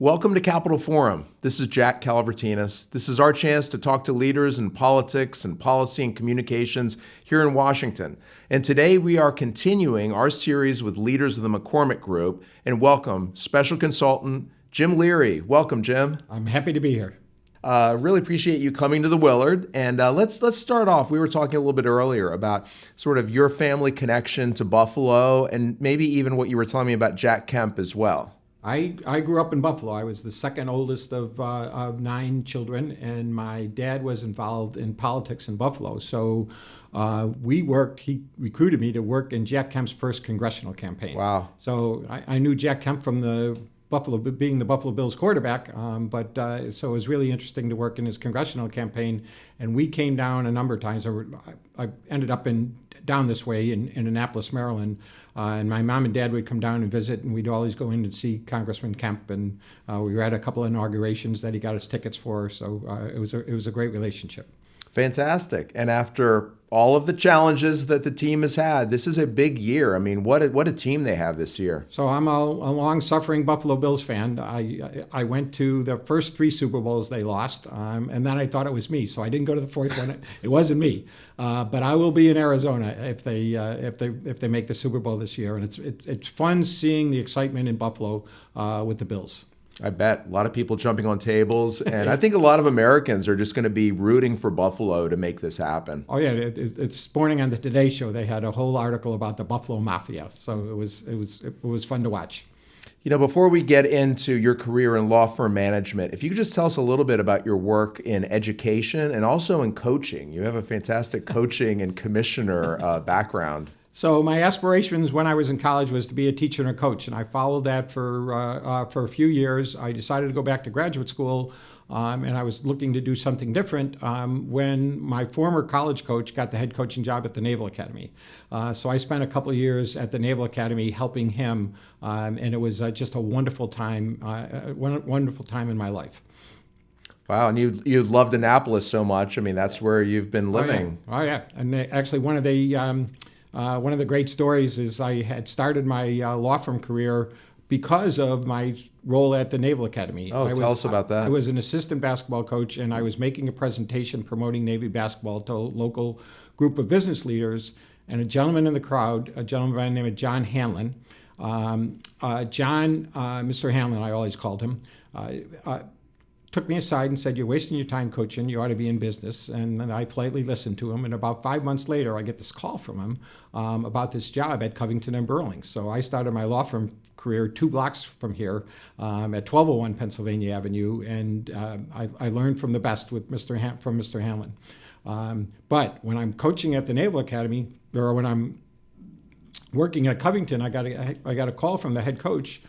Welcome to Capitol Forum. This is Jack Calvertinas. This is our chance to talk to leaders in politics and policy and communications here in Washington. And today we are continuing our series with leaders of the McCormick Group and welcome Special Consultant Jim Leary. Welcome, Jim. I'm happy to be here. Really appreciate you coming to the Willard. And let's start off. We were talking a little bit earlier about sort of your family connection to Buffalo and maybe even what you were telling me about Jack Kemp as well. I grew up in Buffalo. I was the second oldest of 9 children, and my dad was involved in politics in Buffalo. So he recruited me to work in Jack Kemp's first congressional campaign. Wow. So I knew Jack Kemp from being the Buffalo Bills quarterback, so it was really interesting to work in his congressional campaign. And we came down a number of times. I ended up down this way in Annapolis, Maryland, and my mom and dad would come down and visit, and we'd always go in and see Congressman Kemp, and we were at a couple of inaugurations that he got us tickets for. So it was a great relationship. Fantastic. And after all of the challenges that the team has had, this is a big year. I mean, what a team they have this year. So I'm a long-suffering Buffalo Bills fan. I went to the first 3 Super Bowls they lost, and then I thought it was me. So I didn't go to the 4th one. It wasn't me. But I will be in Arizona if they make the Super Bowl this year, and it's fun seeing the excitement in Buffalo with the Bills. I bet a lot of people jumping on tables, and I think a lot of Americans are just going to be rooting for Buffalo to make this happen. Oh yeah, it's morning on the Today Show. They had a whole article about the Buffalo Mafia, so it was fun to watch. You know, before we get into your career in law firm management, if you could just tell us a little bit about your work in education and also in coaching. You have a fantastic coaching and commissioner background. So my aspirations when I was in college was to be a teacher and a coach, and I followed that for a few years. I decided to go back to graduate school, and I was looking to do something different when my former college coach got the head coaching job at the Naval Academy. So I spent a couple of years at the Naval Academy helping him, and it was just a wonderful time in my life. Wow, and you loved Annapolis so much. I mean, that's where you've been living. Oh yeah. And actually one of the great stories is I had started my law firm career because of my role at the Naval Academy. Tell us about that. I was an assistant basketball coach, and I was making a presentation promoting Navy basketball to a local group of business leaders, and a gentleman in the crowd, a gentleman by the name of John Hanlon. Mr. Hanlon, I always called him, took me aside and said, "You're wasting your time coaching. You ought to be in business." And I politely listened to him. And about 5 months later, I get this call from him about this job at Covington and Burling. So I started my law firm career 2 blocks from here at 1201 Pennsylvania Avenue. And I learned from the best from Mr. Hanlon. But when I'm coaching at the Naval Academy, or when I'm working at Covington, I got a call from the head coach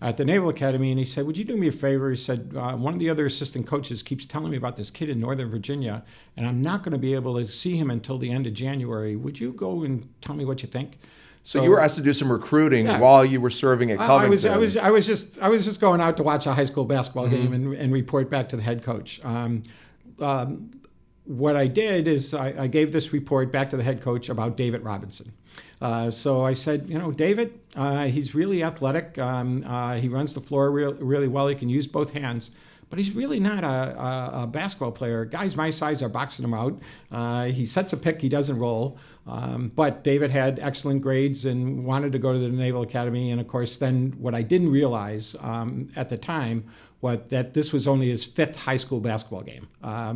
at the Naval Academy, and he said, "Would you do me a favor?" He said, "One of the other assistant coaches keeps telling me about this kid in Northern Virginia, and I'm not going to be able to see him until the end of January. Would you go and tell me what you think?" So you were asked to do some recruiting while you were serving at Covington. I was just going out to watch a high school basketball game and report back to the head coach. What I did is I gave this report back to the head coach about David Robinson. So I said, David, he's really athletic. He runs the floor really well. He can use both hands. But he's really not a basketball player. Guys my size are boxing him out. He sets a pick, he doesn't roll. But David had excellent grades and wanted to go to the Naval Academy. And of course, then what I didn't realize at the time was that this was only his 5th high school basketball game.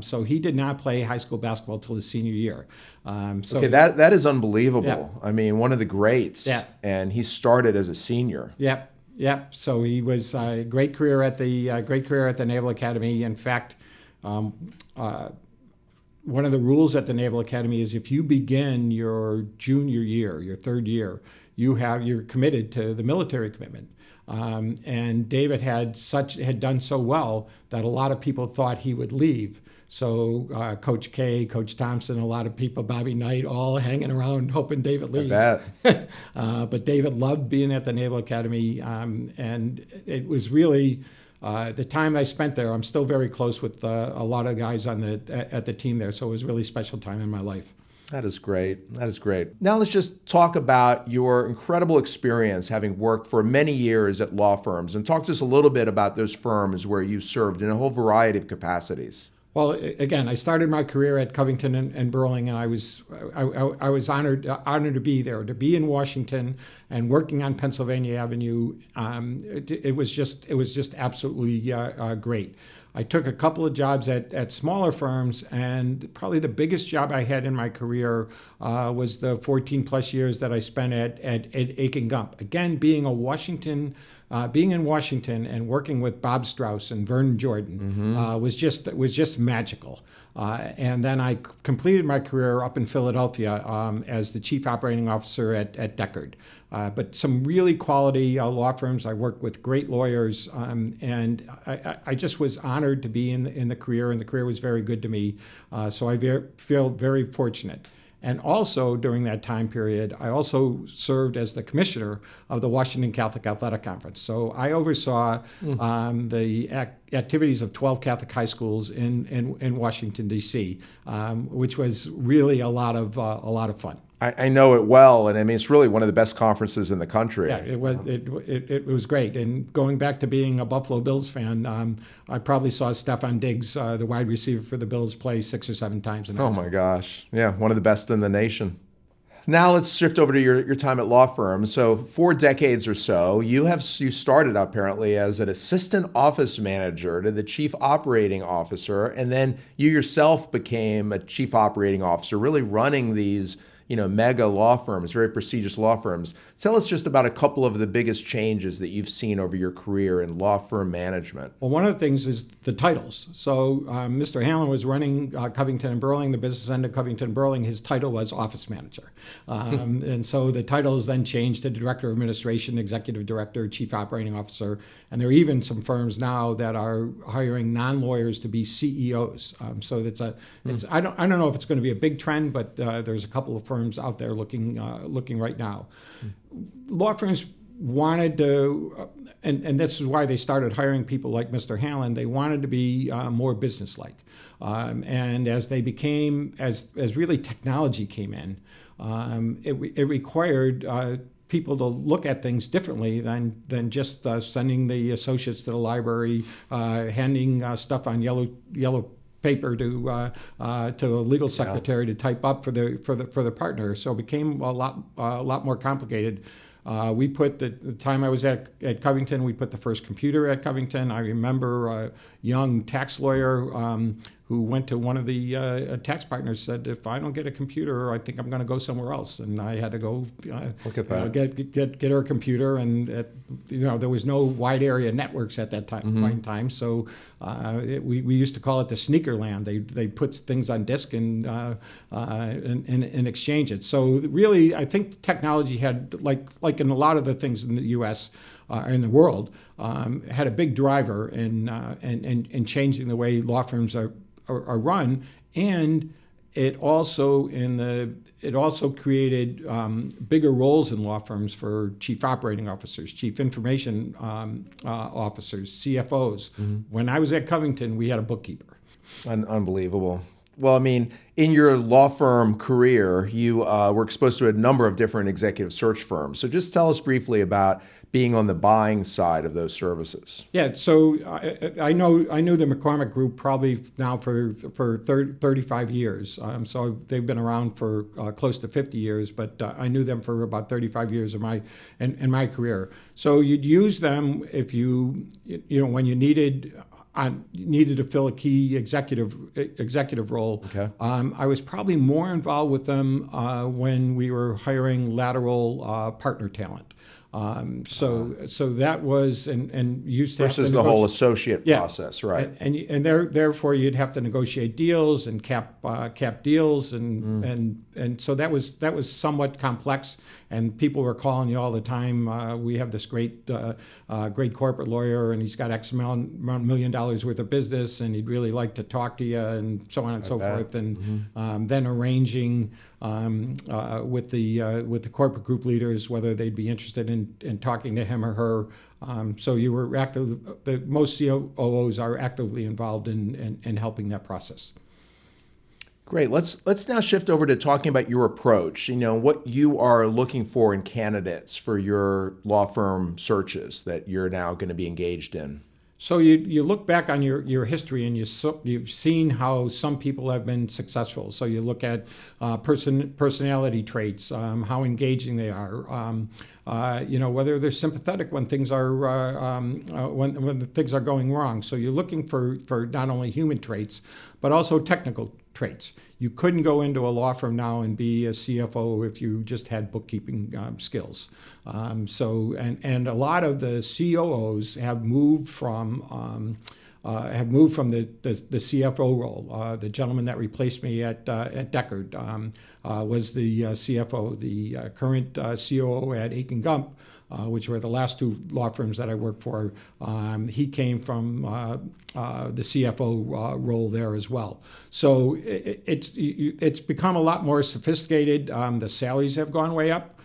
So he did not play high school basketball till his senior year. Okay, that is unbelievable. Yeah. I mean, one of the greats. Yeah. And he started as a senior. Yep. Yep. So he was a great career at the Naval Academy. In fact, one of the rules at the Naval Academy is if you begin your junior year, your 3rd year, you're committed to the military commitment. And David had done so well that a lot of people thought he would leave. So Coach K, Coach Thompson, a lot of people, Bobby Knight, all hanging around hoping David leaves. I bet. But David loved being at the Naval Academy, and it was really the time I spent there. I'm still very close with a lot of guys at the team there, so it was a really special time in my life. That is great. That is great. Now let's just talk about your incredible experience having worked for many years at law firms, and talk to us a little bit about those firms where you served in a whole variety of capacities. Well, again, I started my career at Covington and Burling, and I was honored to be there, to be in Washington and working on Pennsylvania Avenue. It was just absolutely great. I took a couple of jobs at smaller firms, and probably the biggest job I had in my career was the 14 plus years that I spent at Aiken Gump. Again, being in Washington and working with Bob Strauss and Vernon Jordan was just magical. And then I completed my career up in Philadelphia as the chief operating officer at Deckard. But some really quality law firms. I worked with great lawyers, and I just was honored to be in the career, and the career was very good to me. So I feel very fortunate. And also during that time period, I also served as the commissioner of the Washington Catholic Athletic Conference. So I oversaw the activities of 12 Catholic high schools in Washington, D.C., which was really a lot of fun. I know it well, and I mean it's really one of the best conferences in the country. Yeah, it was great. And going back to being a Buffalo Bills fan, I probably saw Stefon Diggs, the wide receiver for the Bills, play 6 or 7 times. Oh my gosh, yeah, one of the best in the nation. Now let's shift over to your time at law firms. So 4 decades or so, you started apparently as an assistant office manager to the chief operating officer, and then you yourself became a chief operating officer, really running these mega law firms, very prestigious law firms. Tell us just about a couple of the biggest changes that you've seen over your career in law firm management. Well, one of the things is the titles. So Mr. Hanlon was running Covington and Burling, the business end of Covington and Burling. His title was office manager. And so the titles then changed to director of administration, executive director, chief operating officer. And there are even some firms now that are hiring non-lawyers to be CEOs. So I don't know if it's going to be a big trend, but there's a couple of firms out there looking right now. Law firms wanted to, and this is why they started hiring people like Mr. Hanlon. They wanted to be more businesslike, and as they became, as really technology came in, it required people to look at things differently than just sending the associates to the library, handing stuff on yellow paper to a legal secretary to type up for the partner. So it became a lot more complicated. We put the time I was at Covington, we put the first computer at Covington. I remember a young tax lawyer who went to one of the tax partners, said, "If I don't get a computer, I think I'm going to go somewhere else." And I had to go Look at that. Get her a computer, and there was no wide area networks at that point in time. So we used to call it the sneaker land. They put things on disk and exchange it. So really, I think technology had, like in a lot of the things in the U.S. In the world, had a big driver in changing the way law firms are run, and it also created bigger roles in law firms for chief operating officers, chief information officers, CFOs. When I was at Covington, we had a bookkeeper. Unbelievable. Well, I mean, in your law firm career, you were exposed to a number of different executive search firms. So just tell us briefly about being on the buying side of those services. Yeah, so I knew the McCormick Group probably now for 35 years. So they've been around for close to 50 years, but I knew them for about 35 years in my career. So you'd use them if when you needed to fill a key executive role. Okay. I was probably more involved with them when we were hiring lateral partner talent. So that was and used to versus the whole associate process, right? And therefore you'd have to negotiate deals and cap deals and so that was somewhat complex, and people were calling you all the time. We have this great corporate lawyer, and he's got X amount $1 million worth of business, and he'd really like to talk to you, and so on and so forth. And then arranging with the corporate group leaders whether they'd be interested in talking to him or her. So you were active. Most COOs are actively involved in helping that process. Great. Let's now shift over to talking about your approach. What you are looking for in candidates for your law firm searches that you're now going to be engaged in. So you look back on your history and you've seen how some people have been successful. So you look at personality traits, how engaging they are, whether they're sympathetic when things are when things are going wrong. So you're looking for not only human traits but also technical traits. You couldn't go into a law firm now and be a CFO if you just had bookkeeping skills. And a lot of the COOs have moved from the CFO role. The gentleman that replaced me at Deckard was the CFO. The current COO at Aiken Gump, which were the last two law firms that I worked for, he came from the CFO role there as well. So it's become a lot more sophisticated. The salaries have gone way up.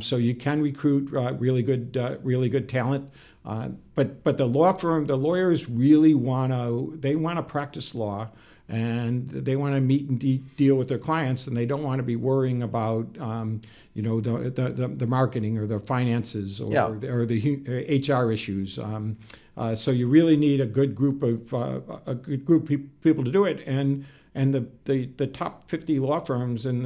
So you can recruit really good talent. But the lawyers really want to practice law, and they want to meet and deal with their clients, and they don't want to be worrying about the marketing or the finances or the HR issues. So you really need a good group of people to do it, and the top 50 law firms in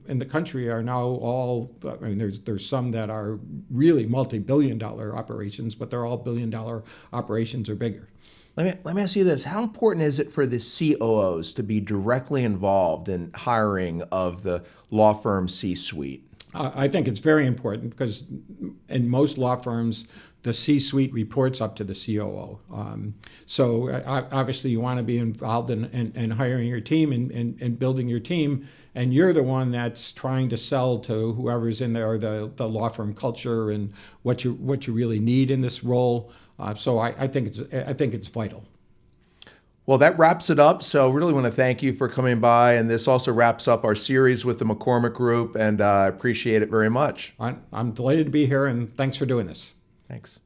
the country are now all. I mean, there's some that are really multi-billion-dollar operations, but they're all billion-dollar operations or bigger. Let me ask you this. How important is it for the COOs to be directly involved in hiring of the law firm C-suite? I think it's very important because in most law firms, the C-suite reports up to the COO. So obviously you want to be involved in hiring your team and building your team, and you're the one that's trying to sell to whoever's in there the law firm culture and what you really need in this role. So I think it's vital. Well, that wraps it up. So really want to thank you for coming by. And this also wraps up our series with the McCormick Group. And I appreciate it very much. I'm delighted to be here, and thanks for doing this. Thanks.